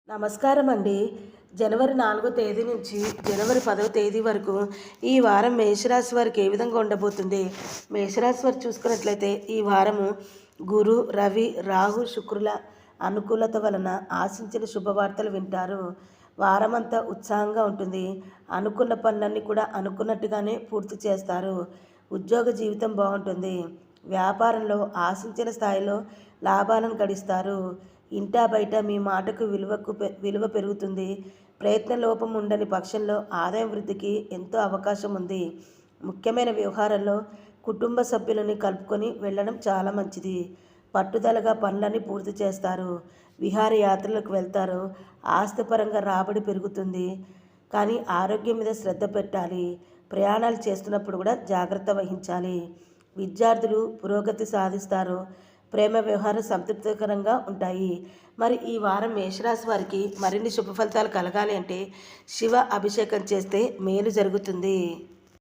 నమస్కారం అండి. జనవరి 4వ తేదీ నుంచి జనవరి 10వ తేదీ వరకు ఈ వారం మేషరాశి వారికి ఏ విధంగా ఉండబోతుంది? మేషరాశి వారు చూసుకున్నట్లయితే ఈ వారము గురు, రవి, రాహు, శుక్రుల అనుకూలత వలన ఆశించిన శుభవార్తలు వింటారు. వారమంతా ఉత్సాహంగా ఉంటుంది. అనుకున్న పనులన్నీ కూడా అనుకున్నట్టుగానే పూర్తి చేస్తారు. ఉద్యోగ జీవితం బాగుంటుంది. వ్యాపారంలో ఆశించిన స్థాయిలో లాభాలను గడిస్తారు. ఇంటా బయట మీ మాటకు విలువ పెరుగుతుంది. ప్రయత్న లోపం ఉండని పక్షంలో ఆదాయం వృద్ధికి ఎంతో అవకాశం ఉంది. ముఖ్యమైన వ్యవహారంలో కుటుంబ సభ్యులని కలుపుకొని వెళ్ళడం చాలా మంచిది. పట్టుదలగా పనులన్నీ పూర్తి చేస్తారు. విహారయాత్రలకు వెళ్తారు. ఆస్తిపరంగా రాబడి పెరుగుతుంది. కానీ ఆరోగ్యం మీద శ్రద్ధ పెట్టాలి. ప్రయాణాలు చేస్తున్నప్పుడు కూడా జాగ్రత్త వహించాలి. విద్యార్థులు పురోగతి సాధిస్తారు. ప్రేమ వ్యవహారం సంతృప్తికరంగా ఉంటాయి. మరి ఈ వారం మేషరాశి వారికి మరిన్ని శుభ ఫలితాలు కలగాలి అంటే శివ అభిషేకం చేస్తే మేలు జరుగుతుంది.